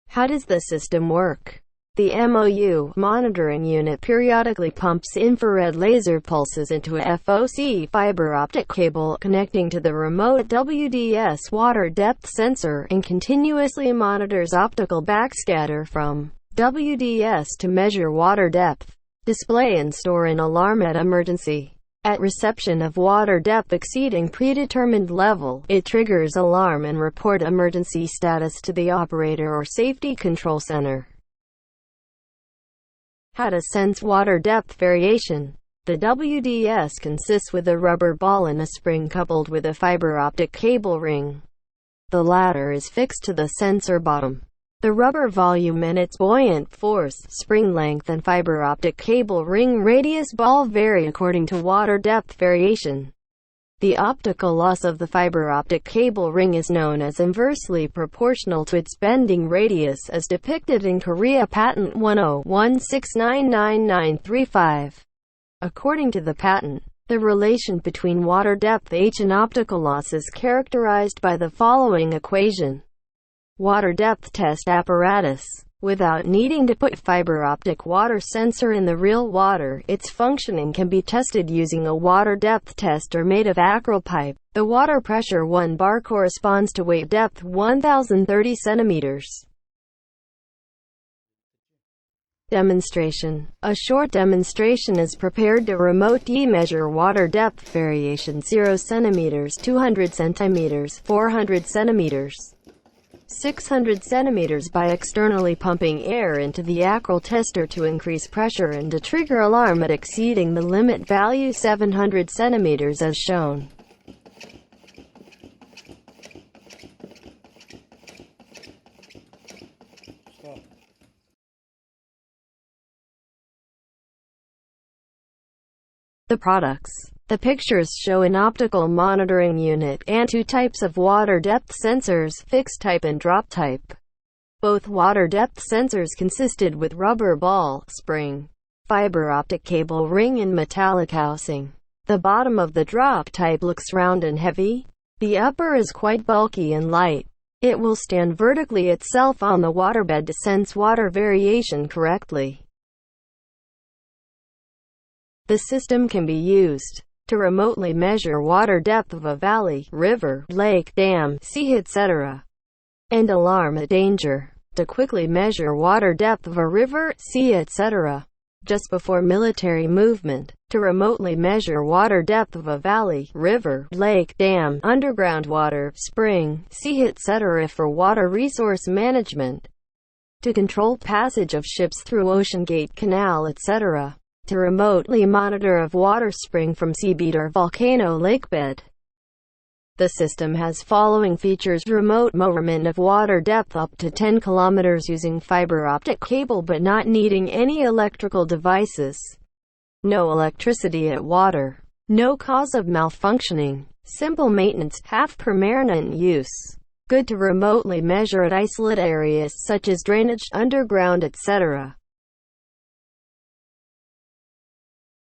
How does the system work? The MOU monitoring unit periodically pumps infrared laser pulses into a FOC fiber optic cable connecting to the remote WDS water depth sensor and continuously monitors optical backscatter from WDS to measure water depth, display and store an alarm at emergency. At reception of water depth exceeding predetermined level, it triggers alarm and report emergency status to the operator or safety control center. How to sense water depth variation. The WDS consists with a rubber ball and a spring coupled with a fiber optic cable ring. The latter is fixed to the sensor bottom. The rubber volume and its buoyant force, spring length and fiber optic cable ring radius ball vary according to water depth variation. The optical loss of the fiber optic cable ring is known as inversely proportional to its bending radius as depicted in Korea Patent 1016999935. According to the patent, the relation between water depth H and optical loss is characterized by the following equation. Water depth test apparatus. Without needing to put fiber optic water sensor in the real water, its functioning can be tested using a water depth tester made of acryl pipe. The water pressure 1 bar corresponds to weight depth 1030 centimeters. Demonstration. A short demonstration is prepared to remotely measure water depth variation 0 centimeters, 200 centimeters, 400 centimeters. 600 centimeters by externally pumping air into the acryl tester to increase pressure and to trigger alarm at exceeding the limit value 700 centimeters as shown. The products. The pictures show an optical monitoring unit and two types of water depth sensors, fixed type and drop type. Both water depth sensors consisted with rubber ball, spring, fiber optic cable ring and metallic housing. The bottom of the drop type looks round and heavy. The upper is quite bulky and light. It will stand vertically itself on the waterbed to sense water variation correctly. The system can be used to remotely measure water depth of a valley, river, lake, dam, sea, etc. and alarm at danger. To quickly measure water depth of a river, sea, etc. just before military movement. To remotely measure water depth of a valley, river, lake, dam, underground water, spring, sea, etc. for water resource management. To control passage of ships through ocean gate canal, etc. To remotely monitor of water spring from seabed or volcano lakebed. The system has following features: remote measurement of water depth up to 10 kilometers using fiber optic cable but not needing any electrical devices. No electricity at water. No cause of malfunctioning. Simple maintenance, half permanent use. Good to remotely measure at isolate areas such as drainage, underground, etc.